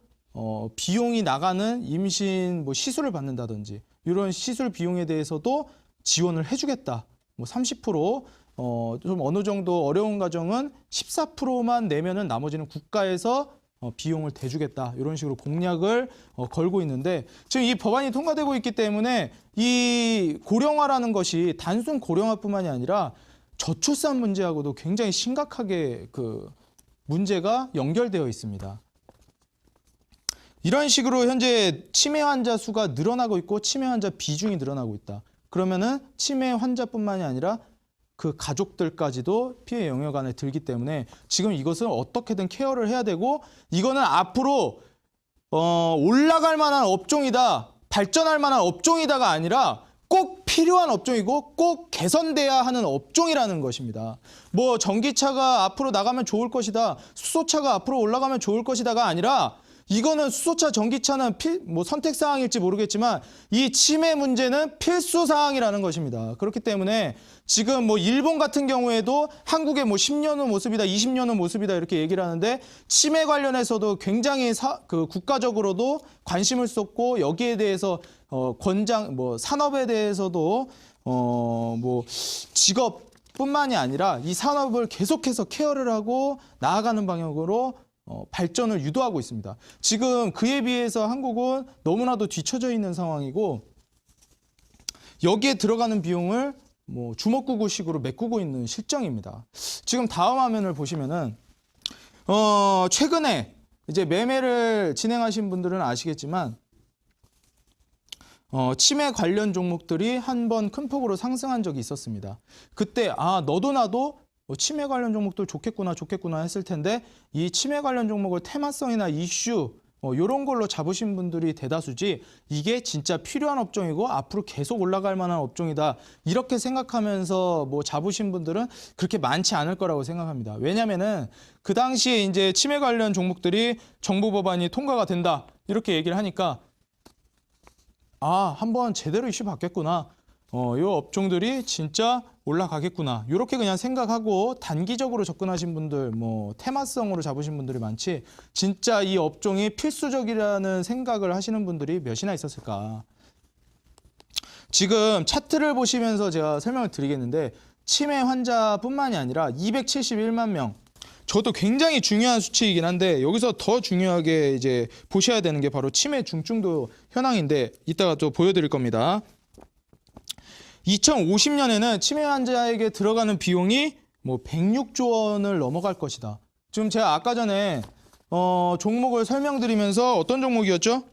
비용이 나가는 임신 뭐 시술을 받는다든지 이런 시술 비용에 대해서도 지원을 해주겠다. 뭐 30%, 좀 어느 정도 어려운 가정은 14%만 내면은 나머지는 국가에서 비용을 대주겠다. 이런 식으로 공약을 걸고 있는데 지금 이 법안이 통과되고 있기 때문에 이 고령화라는 것이 단순 고령화뿐만이 아니라 저출산 문제하고도 굉장히 심각하게 그 문제가 연결되어 있습니다. 이런 식으로 현재 치매 환자 수가 늘어나고 있고 치매 환자 비중이 늘어나고 있다. 그러면은 치매 환자뿐만이 아니라 그 가족들까지도 피해 영역 안에 들기 때문에 지금 이것은 어떻게든 케어를 해야 되고 이거는 앞으로 올라갈 만한 업종이다, 발전할 만한 업종이다가 아니라 꼭 필요한 업종이고 꼭 개선돼야 하는 업종이라는 것입니다. 뭐 전기차가 앞으로 나가면 좋을 것이다, 수소차가 앞으로 올라가면 좋을 것이다가 아니라 이거는 수소차, 전기차는 뭐 선택사항일지 모르겠지만 이 치매 문제는 필수사항이라는 것입니다. 그렇기 때문에 지금 뭐 일본 같은 경우에도 한국의 뭐 10년 후 모습이다, 20년 후 모습이다 이렇게 얘기를 하는데 치매 관련해서도 굉장히 국가적으로도 관심을 쏟고 여기에 대해서 산업에 대해서도 뭐 직업뿐만이 아니라 이 산업을 계속해서 케어를 하고 나아가는 방향으로 발전을 유도하고 있습니다. 지금 그에 비해서 한국은 너무나도 뒤처져 있는 상황이고 여기에 들어가는 비용을 뭐 주먹구구식으로 메꾸고 있는 실정입니다. 지금 다음 화면을 보시면은 최근에 이제 매매를 진행하신 분들은 아시겠지만 치매 관련 종목들이 한 번 큰 폭으로 상승한 적이 있었습니다. 그때 너도 나도 치매 관련 종목들 좋겠구나 했을 텐데 이 치매 관련 종목을 테마성이나 이슈 이런 걸로 잡으신 분들이 대다수지 이게 진짜 필요한 업종이고 앞으로 계속 올라갈 만한 업종이다 이렇게 생각하면서 뭐 잡으신 분들은 그렇게 많지 않을 거라고 생각합니다. 왜냐면은 그 당시에 이제 치매 관련 종목들이 정부 법안이 통과가 된다 이렇게 얘기를 하니까 한번 제대로 이슈 받겠구나. 이 업종들이 진짜 올라가겠구나. 이렇게 그냥 생각하고 단기적으로 접근하신 분들, 뭐 테마성으로 잡으신 분들이 많지 진짜 이 업종이 필수적이라는 생각을 하시는 분들이 몇이나 있었을까. 지금 차트를 보시면서 제가 설명을 드리겠는데 치매 환자뿐만이 아니라 271만 명. 저도 굉장히 중요한 수치이긴 한데 여기서 더 중요하게 이제 보셔야 되는 게 바로 치매 중증도 현황인데 이따가 또 보여드릴 겁니다. 2050년에는 치매 환자에게 들어가는 비용이 뭐 106조 원을 넘어갈 것이다. 지금 제가 아까 전에 종목을 설명드리면서 어떤 종목이었죠?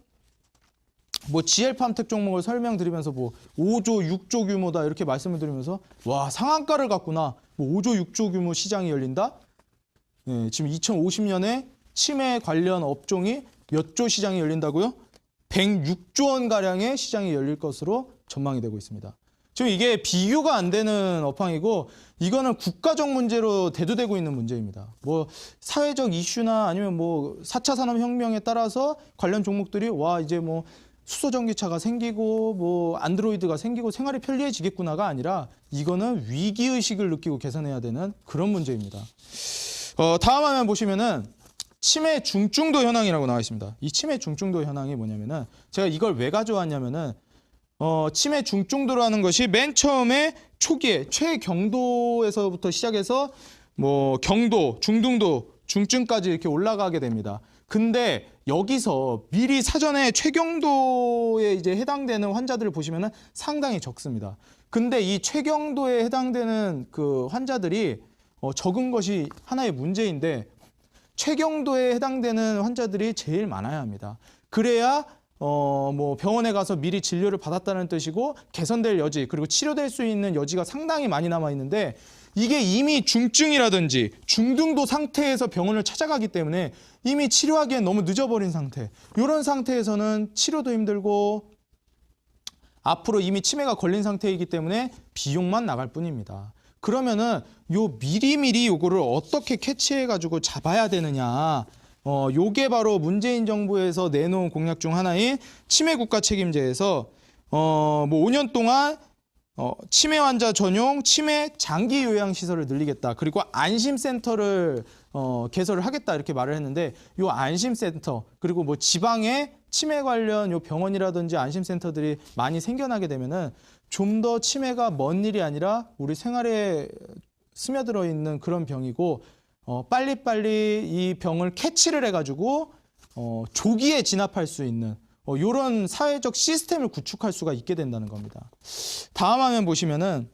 뭐 GL팜텍 종목을 설명드리면서 뭐 5조, 6조 규모다 이렇게 말씀을 드리면서 와 상한가를 갔구나. 뭐 5조, 6조 규모 시장이 열린다? 네, 지금 2050년에 치매 관련 업종이 몇 조 시장이 열린다고요? 106조 원 가량의 시장이 열릴 것으로 전망이 되고 있습니다. 지금 이게 비교가 안 되는 업황이고 이거는 국가적 문제로 대두되고 있는 문제입니다. 뭐 사회적 이슈나 아니면 뭐 4차 산업혁명에 따라서 관련 종목들이 이제 뭐 수소전기차가 생기고 뭐 안드로이드가 생기고 생활이 편리해지겠구나가 아니라 이거는 위기의식을 느끼고 개선해야 되는 그런 문제입니다. 다음 화면 보시면은 치매 중증도 현황이라고 나와 있습니다. 이 치매 중증도 현황이 뭐냐면은 제가 이걸 왜 가져왔냐면은 치매 중증도라는 것이 맨 처음에 초기에 최경도에서부터 시작해서 뭐 경도, 중등도, 중증까지 이렇게 올라가게 됩니다. 근데 여기서 미리 사전에 최경도에 이제 해당되는 환자들을 보시면은 상당히 적습니다. 근데 이 최경도에 해당되는 그 환자들이 적은 것이 하나의 문제인데 최경도에 해당되는 환자들이 제일 많아야 합니다. 그래야 뭐 병원에 가서 미리 진료를 받았다는 뜻이고 개선될 여지 그리고 치료될 수 있는 여지가 상당히 많이 남아 있는데 이게 이미 중증이라든지 중등도 상태에서 병원을 찾아가기 때문에 이미 치료하기엔 너무 늦어버린 상태. 이런 상태에서는 치료도 힘들고 앞으로 이미 치매가 걸린 상태이기 때문에 비용만 나갈 뿐입니다. 그러면은 미리미리 요거를 어떻게 캐치해가지고 잡아야 되느냐. 요게 바로 문재인 정부에서 내놓은 공약 중 하나인 치매 국가 책임제에서 뭐 5년 동안 치매 환자 전용 치매 장기 요양 시설을 늘리겠다. 그리고 안심센터를 개설을 하겠다 이렇게 말을 했는데 요 안심센터 그리고 뭐 지방에 치매 관련 요 병원이라든지 안심센터들이 많이 생겨나게 되면은 좀 더 치매가 먼 일이 아니라 우리 생활에 스며들어 있는 그런 병이고 빨리빨리 이 병을 캐치를 해가지고 조기에 진압할 수 있는 이런 사회적 시스템을 구축할 수가 있게 된다는 겁니다. 다음 화면 보시면은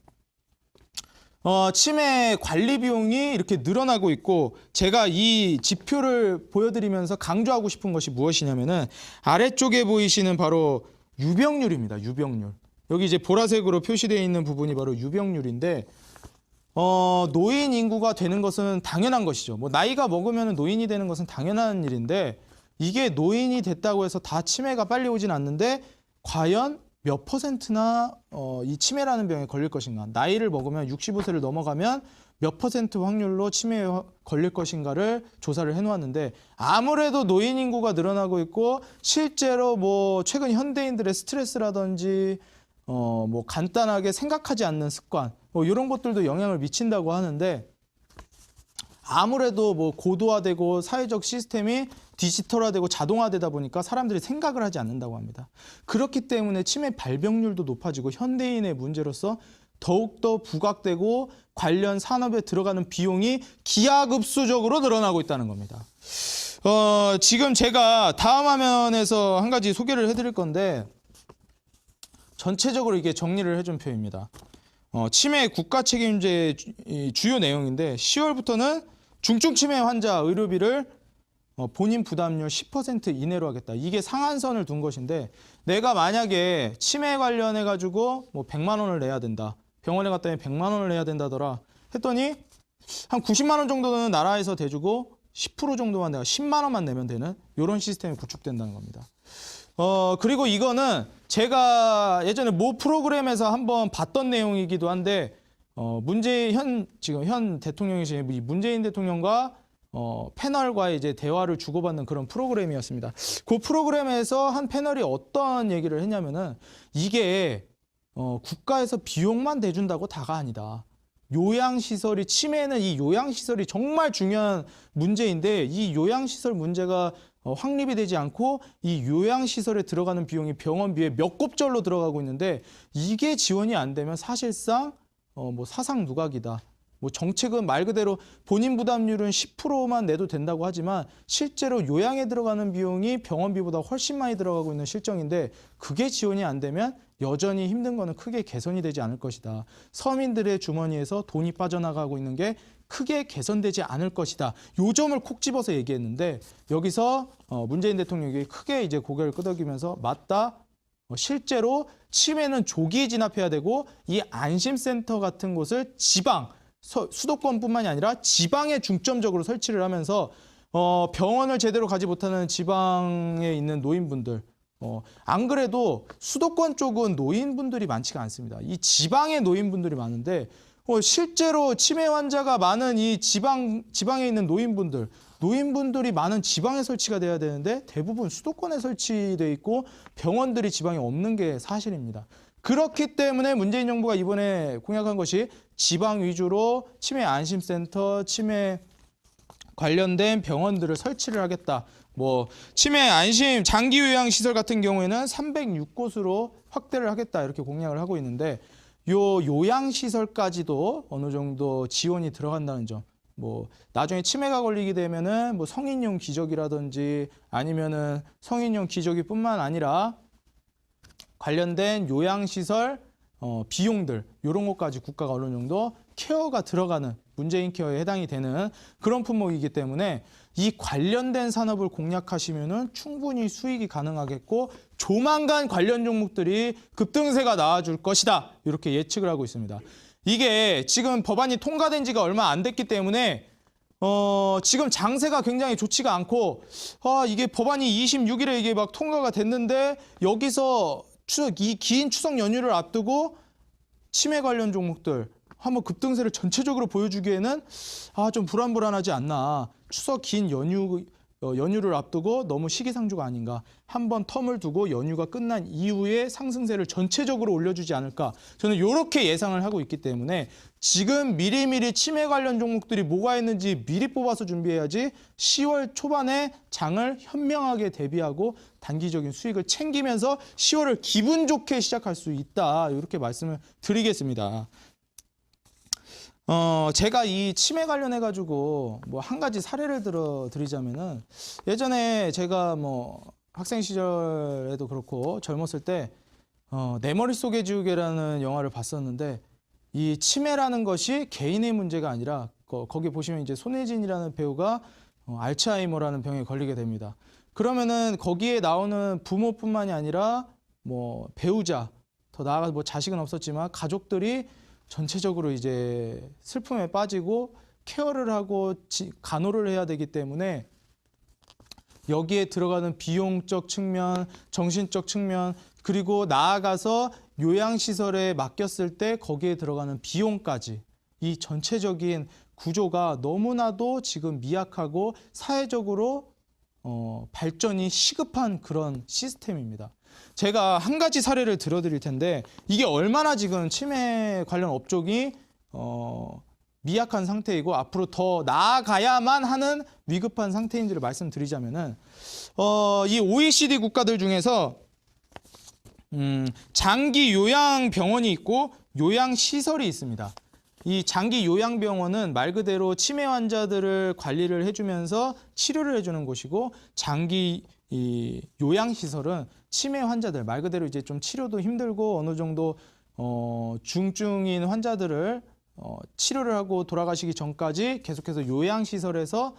치매 관리 비용이 이렇게 늘어나고 있고 제가 이 지표를 보여드리면서 강조하고 싶은 것이 무엇이냐면은 아래쪽에 보이시는 바로 유병률입니다. 유병률. 여기 이제 보라색으로 표시되어 있는 부분이 바로 유병률인데 노인 인구가 되는 것은 당연한 것이죠. 뭐 나이가 먹으면 노인이 되는 것은 당연한 일인데 이게 노인이 됐다고 해서 다 치매가 빨리 오진 않는데 과연 몇 %나 이 치매라는 병에 걸릴 것인가. 나이를 먹으면 65세를 넘어가면 몇 % 확률로 치매에 걸릴 것인가를 조사를 해놓았는데 아무래도 노인 인구가 늘어나고 있고 실제로 뭐 최근 현대인들의 스트레스라든지 뭐 간단하게 생각하지 않는 습관 이런 것들도 영향을 미친다고 하는데 아무래도 뭐 고도화되고 사회적 시스템이 디지털화되고 자동화되다 보니까 사람들이 생각을 하지 않는다고 합니다. 그렇기 때문에 치매 발병률도 높아지고 현대인의 문제로서 더욱더 부각되고 관련 산업에 들어가는 비용이 기하급수적으로 늘어나고 있다는 겁니다. 지금 제가 다음 화면에서 한 가지 소개를 해드릴 건데 전체적으로 이게 정리를 해준 표입니다. 치매 국가 책임제 주요 내용인데 10월부터는 중증 치매 환자 의료비를 본인 부담률 10% 이내로 하겠다. 이게 상한선을 둔 것인데 내가 만약에 치매 관련해 가지고 뭐 100만 원을 내야 된다. 병원에 갔더니 100만 원을 내야 된다더라. 했더니 한 90만 원 정도는 나라에서 대주고 10% 정도만 내가 10만 원만 내면 되는 이런 시스템이 구축된다는 겁니다. 그리고 이거는 제가 예전에 모 프로그램에서 한번 봤던 내용이기도 한데 지금 현 대통령이신 이 문재인 대통령과 패널과의 이제 대화를 주고받는 그런 프로그램이었습니다. 그 프로그램에서 한 패널이 어떤 얘기를 했냐면은 이게 국가에서 비용만 대준다고 다가 아니다. 요양시설이 치매는 이 요양시설이 정말 중요한 문제인데 이 요양시설 문제가 확립이 되지 않고 이 요양시설에 들어가는 비용이 병원비에 몇 곱절로 들어가고 있는데 이게 지원이 안 되면 사실상 뭐 사상 누각이다. 뭐 정책은 말 그대로 본인 부담률은 10%만 내도 된다고 하지만 실제로 요양에 들어가는 비용이 병원비보다 훨씬 많이 들어가고 있는 실정인데 그게 지원이 안 되면 여전히 힘든 거는 크게 개선이 되지 않을 것이다. 서민들의 주머니에서 돈이 빠져나가고 있는 게 크게 개선되지 않을 것이다. 요 점을 콕 집어서 얘기했는데 여기서 문재인 대통령이 크게 이제 고개를 끄덕이면서 맞다. 실제로 치매는 조기에 진압해야 되고 이 안심센터 같은 곳을 지방 수도권뿐만이 아니라 지방에 중점적으로 설치를 하면서 병원을 제대로 가지 못하는 지방에 있는 노인분들 안 그래도 수도권 쪽은 노인분들이 많지가 않습니다. 이 지방에 노인분들이 많은데 실제로 치매 환자가 많은 이 지방에 있는 노인분들이 많은 지방에 설치가 돼야 되는데 대부분 수도권에 설치돼 있고 병원들이 지방에 없는 게 사실입니다. 그렇기 때문에 문재인 정부가 이번에 공약한 것이 지방 위주로 치매 안심센터, 치매 관련된 병원들을 설치를 하겠다. 뭐 치매 안심 장기 요양 시설 같은 경우에는 306곳으로 확대를 하겠다 이렇게 공약을 하고 있는데 요 요양 시설까지도 어느 정도 지원이 들어간다는 점. 뭐 나중에 치매가 걸리게 되면은 뭐 성인용 기저귀라든지 아니면은 성인용 기저귀뿐만 아니라 관련된 요양시설 비용들 이런 것까지 국가가 어느 정도 케어가 들어가는 문재인 케어에 해당이 되는 그런 품목이기 때문에 이 관련된 산업을 공략하시면은 충분히 수익이 가능하겠고 조만간 관련 종목들이 급등세가 나와줄 것이다 이렇게 예측을 하고 있습니다. 이게 지금 법안이 통과된 지가 얼마 안 됐기 때문에 지금 장세가 굉장히 좋지가 않고 이게 법안이 26일에 이게 막 통과가 됐는데 여기서 이 긴 추석 연휴를 앞두고 치매 관련 종목들 한번 급등세를 전체적으로 보여주기에는 좀 불안불안하지 않나. 추석 긴 연휴를 앞두고 너무 시기상조가 아닌가. 한번 텀을 두고 연휴가 끝난 이후에 상승세를 전체적으로 올려주지 않을까. 저는 이렇게 예상을 하고 있기 때문에 지금 미리미리 치매 관련 종목들이 뭐가 있는지 미리 뽑아서 준비해야지 10월 초반에 장을 현명하게 대비하고 단기적인 수익을 챙기면서 10월을 기분 좋게 시작할 수 있다. 이렇게 말씀을 드리겠습니다. 제가 이 치매 관련해 가지고 뭐 한 가지 사례를 드리자면은 예전에 제가 뭐 학생 시절에도 그렇고 젊었을 때 내 머릿속의 지우개라는 영화를 봤었는데 이 치매라는 것이 개인의 문제가 아니라 거기 보시면 이제 손예진이라는 배우가 알츠하이머라는 병에 걸리게 됩니다. 그러면은 거기에 나오는 부모뿐만이 아니라 뭐 배우자 더 나아가서 뭐 자식은 없었지만 가족들이 전체적으로 이제 슬픔에 빠지고 케어를 하고 간호를 해야 되기 때문에 여기에 들어가는 비용적 측면, 정신적 측면, 그리고 나아가서 요양시설에 맡겼을 때 거기에 들어가는 비용까지 이 전체적인 구조가 너무나도 지금 미약하고 사회적으로 발전이 시급한 그런 시스템입니다. 제가 한 가지 사례를 들어드릴 텐데 이게 얼마나 지금 치매 관련 업종이 미약한 상태이고 앞으로 더 나아가야만 하는 위급한 상태인지를 말씀드리자면은 이 OECD 국가들 중에서 장기 요양병원이 있고 요양시설이 있습니다. 이 장기 요양병원은 말 그대로 치매 환자들을 관리를 해주면서 치료를 해주는 곳이고 장기 이 요양시설은 치매 환자들 말 그대로 이제 좀 치료도 힘들고 어느 정도 중증인 환자들을 치료를 하고 돌아가시기 전까지 계속해서 요양시설에서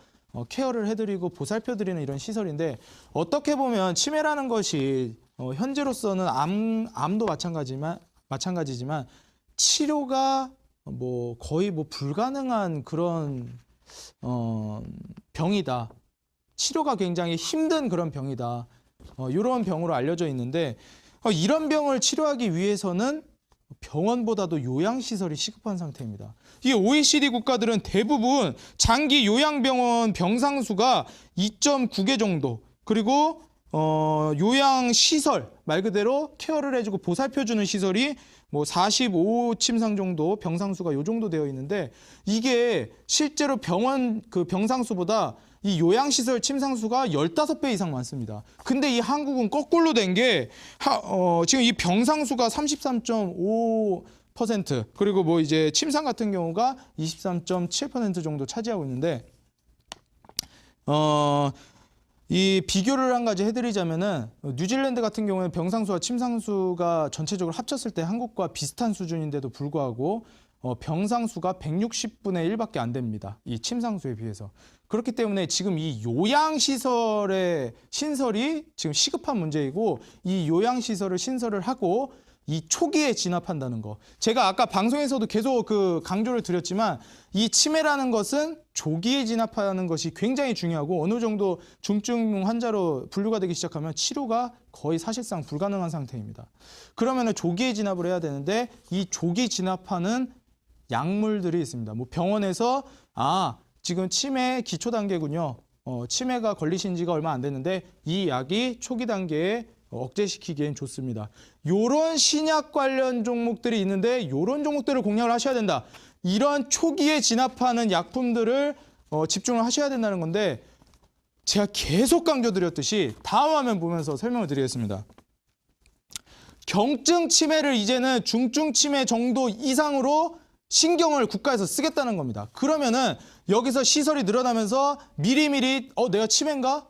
케어를 해드리고 보살펴드리는 이런 시설인데 어떻게 보면 치매라는 것이 현재로서는 암도 마찬가지지만 치료가 뭐 거의 뭐 불가능한 그런 병이다. 치료가 굉장히 힘든 그런 병이다. 이런 병으로 알려져 있는데 이런 병을 치료하기 위해서는 병원보다도 요양시설이 시급한 상태입니다. 이 OECD 국가들은 대부분 장기 요양병원 병상수가 2.9개 정도, 그리고 요양시설, 말 그대로 케어를 해주고 보살펴주는 시설이 뭐 45침상 정도 병상수가 요 정도 되어 있는데, 이게 실제로 병원 그 병상수보다 이 요양시설 침상수가 15배 이상 많습니다. 근데 이 한국은 거꾸로 된 게 지금 이 병상수가 33.5%, 그리고 뭐 이제 침상 같은 경우가 23.7% 정도 차지하고 있는데, 이 비교를 한 가지 해드리자면은 뉴질랜드 같은 경우에 병상수와 침상수가 전체적으로 합쳤을 때 한국과 비슷한 수준인데도 불구하고 병상수가 160분의 1밖에 안 됩니다. 이 침상수에 비해서. 그렇기 때문에 지금 이 요양시설의 신설이 지금 시급한 문제이고, 이 요양시설을 신설을 하고 이 초기에 진압한다는 거. 제가 아까 방송에서도 계속 그 강조를 드렸지만 이 치매라는 것은 조기에 진압하는 것이 굉장히 중요하고, 어느 정도 중증 환자로 분류가 되기 시작하면 치료가 거의 사실상 불가능한 상태입니다. 그러면 조기에 진압을 해야 되는데, 이 조기 진압하는 약물들이 있습니다. 뭐 병원에서 지금 치매 기초 단계군요. 치매가 걸리신 지가 얼마 안 됐는데 이 약이 초기 단계에 억제시키기엔 좋습니다. 요런 신약 관련 종목들이 있는데 요런 종목들을 공략을 하셔야 된다. 이런 초기에 진압하는 약품들을 집중을 하셔야 된다는 건데, 제가 계속 강조드렸듯이 다음 화면 보면서 설명을 드리겠습니다. 경증 치매를 이제는 중증 치매 정도 이상으로 신경을 국가에서 쓰겠다는 겁니다. 그러면은 여기서 시설이 늘어나면서 미리미리 내가 치매인가?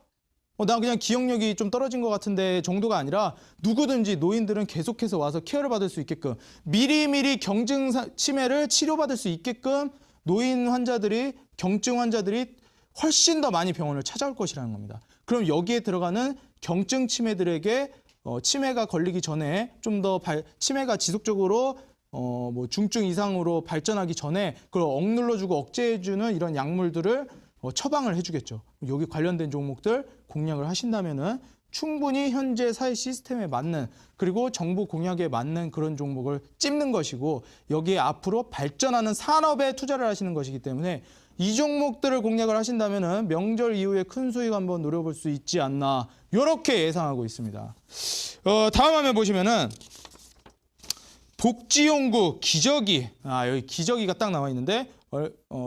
나 그냥 기억력이 좀 떨어진 것 같은데 정도가 아니라, 누구든지 노인들은 계속해서 와서 케어를 받을 수 있게끔 미리미리 경증 치매를 치료받을 수 있게끔 노인 환자들이, 경증 환자들이 훨씬 더 많이 병원을 찾아올 것이라는 겁니다. 그럼 여기에 들어가는 경증 치매들에게 치매가 걸리기 전에 좀 더 치매가 지속적으로 뭐 중증 이상으로 발전하기 전에 그걸 억눌러주고 억제해주는 이런 약물들을 처방을 해주겠죠. 여기 관련된 종목들 공략을 하신다면은 충분히 현재 사회 시스템에 맞는, 그리고 정부 공약에 맞는 그런 종목을 찝는 것이고, 여기에 앞으로 발전하는 산업에 투자를 하시는 것이기 때문에 이 종목들을 공략을 하신다면은 명절 이후에 큰 수익 한번 노려볼 수 있지 않나, 이렇게 예상하고 있습니다. 다음 화면 보시면은 복지용구 기저귀, 여기 기저귀가 딱 나와 있는데,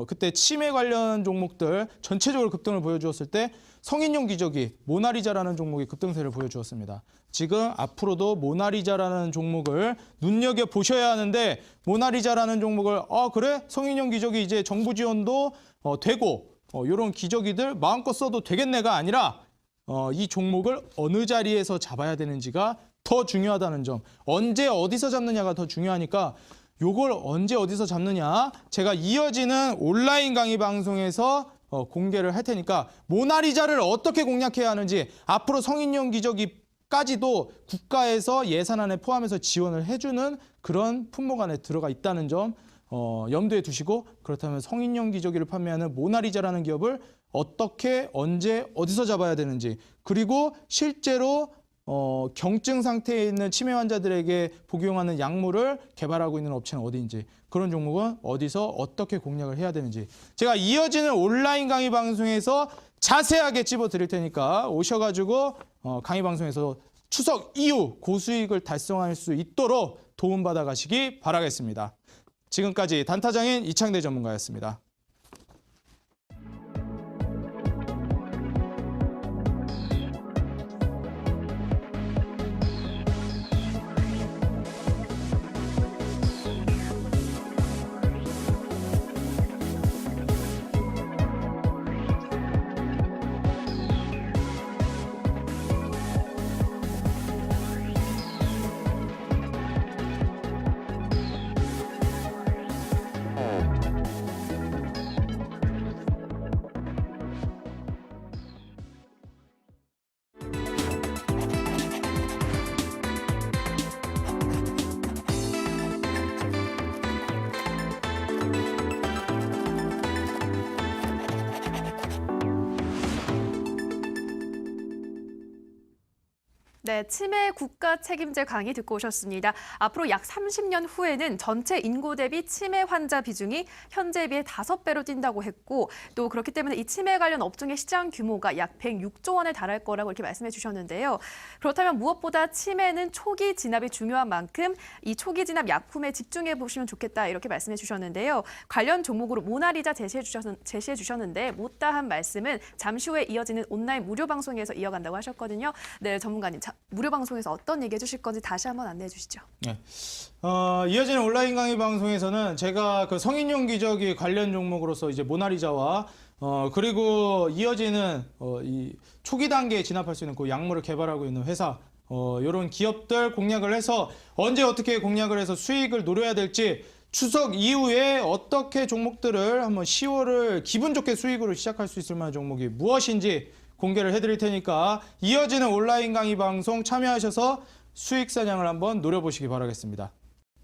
그때 치매 관련 종목들 전체적으로 급등을 보여주었을 때 성인용 기저귀 모나리자라는 종목이 급등세를 보여주었습니다. 지금 앞으로도 모나리자라는 종목을 눈여겨보셔야 하는데, 모나리자라는 종목을 그래? 성인용 기저귀 이제 정부 지원도 되고 이런 기저귀들 마음껏 써도 되겠네가 아니라, 이 종목을 어느 자리에서 잡아야 되는지가 더 중요하다는 점, 언제 어디서 잡느냐가 더 중요하니까 요걸 언제 어디서 잡느냐, 제가 이어지는 온라인 강의 방송에서 공개를 할 테니까 모나리자를 어떻게 공략해야 하는지, 앞으로 성인용 기저귀까지도 국가에서 예산안에 포함해서 지원을 해주는 그런 품목 안에 들어가 있다는 점 염두에 두시고, 그렇다면 성인용 기저귀를 판매하는 모나리자라는 기업을 어떻게, 언제, 어디서 잡아야 되는지, 그리고 실제로 경증 상태에 있는 치매 환자들에게 복용하는 약물을 개발하고 있는 업체는 어디인지, 그런 종목은 어디서 어떻게 공략을 해야 되는지 제가 이어지는 온라인 강의 방송에서 자세하게 찝어드릴 테니까 오셔가지고 강의 방송에서 추석 이후 고수익을 달성할 수 있도록 도움받아 가시기 바라겠습니다. 지금까지 단타장인 이창대 전문가였습니다. 네, 치매 국가 책임제 강의 듣고 오셨습니다. 앞으로 약 30년 후에는 전체 인구 대비 치매 환자 비중이 현재에 비해 5배로 뛴다고 했고, 또 그렇기 때문에 이 치매 관련 업종의 시장 규모가 약 106조 원에 달할 거라고 이렇게 말씀해 주셨는데요. 그렇다면 무엇보다 치매는 초기 진압이 중요한 만큼 이 초기 진압 약품에 집중해 보시면 좋겠다 이렇게 말씀해 주셨는데요. 관련 종목으로 모나리자 제시해 주셨는데 못다한 말씀은 잠시 후에 이어지는 온라인 무료 방송에서 이어간다고 하셨거든요. 네, 전문가님. 무료 방송에서 어떤 얘기 해주실 건지 다시 한번 안내해 주시죠. 네. 이어지는 온라인 강의 방송에서는 제가 그 성인용 기저귀 관련 종목으로서 이제 모나리자와 그리고 이어지는 이 초기 단계에 진압할 수 있는 그 약물을 개발하고 있는 회사 이런 기업들 공략을 해서 언제 어떻게 공략을 해서 수익을 노려야 될지 추석 이후에 어떻게 종목들을 한번 10월을 기분 좋게 수익으로 시작할 수 있을 만한 종목이 무엇인지 공개를 해드릴 테니까 이어지는 온라인 강의 방송 참여하셔서 수익 사냥을 한번 노려보시기 바라겠습니다.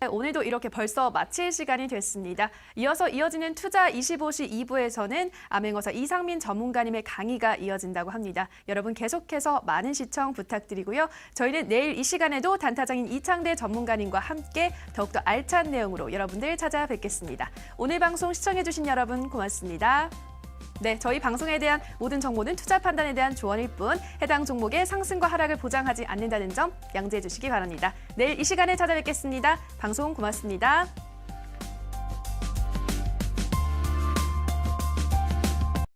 네, 오늘도 이렇게 벌써 마칠 시간이 됐습니다. 이어서 이어지는 투자 25시 2부에서는 암행어사 이상민 전문가님의 강의가 이어진다고 합니다. 여러분 계속해서 많은 시청 부탁드리고요. 저희는 내일 이 시간에도 단타장인 이창대 전문가님과 함께 더욱더 알찬 내용으로 여러분들 찾아뵙겠습니다. 오늘 방송 시청해주신 여러분 고맙습니다. 네, 저희 방송에 대한 모든 정보는 투자 판단에 대한 조언일 뿐 해당 종목의 상승과 하락을 보장하지 않는다는 점 양지해 주시기 바랍니다. 내일 이 시간에 찾아뵙겠습니다. 방송 고맙습니다.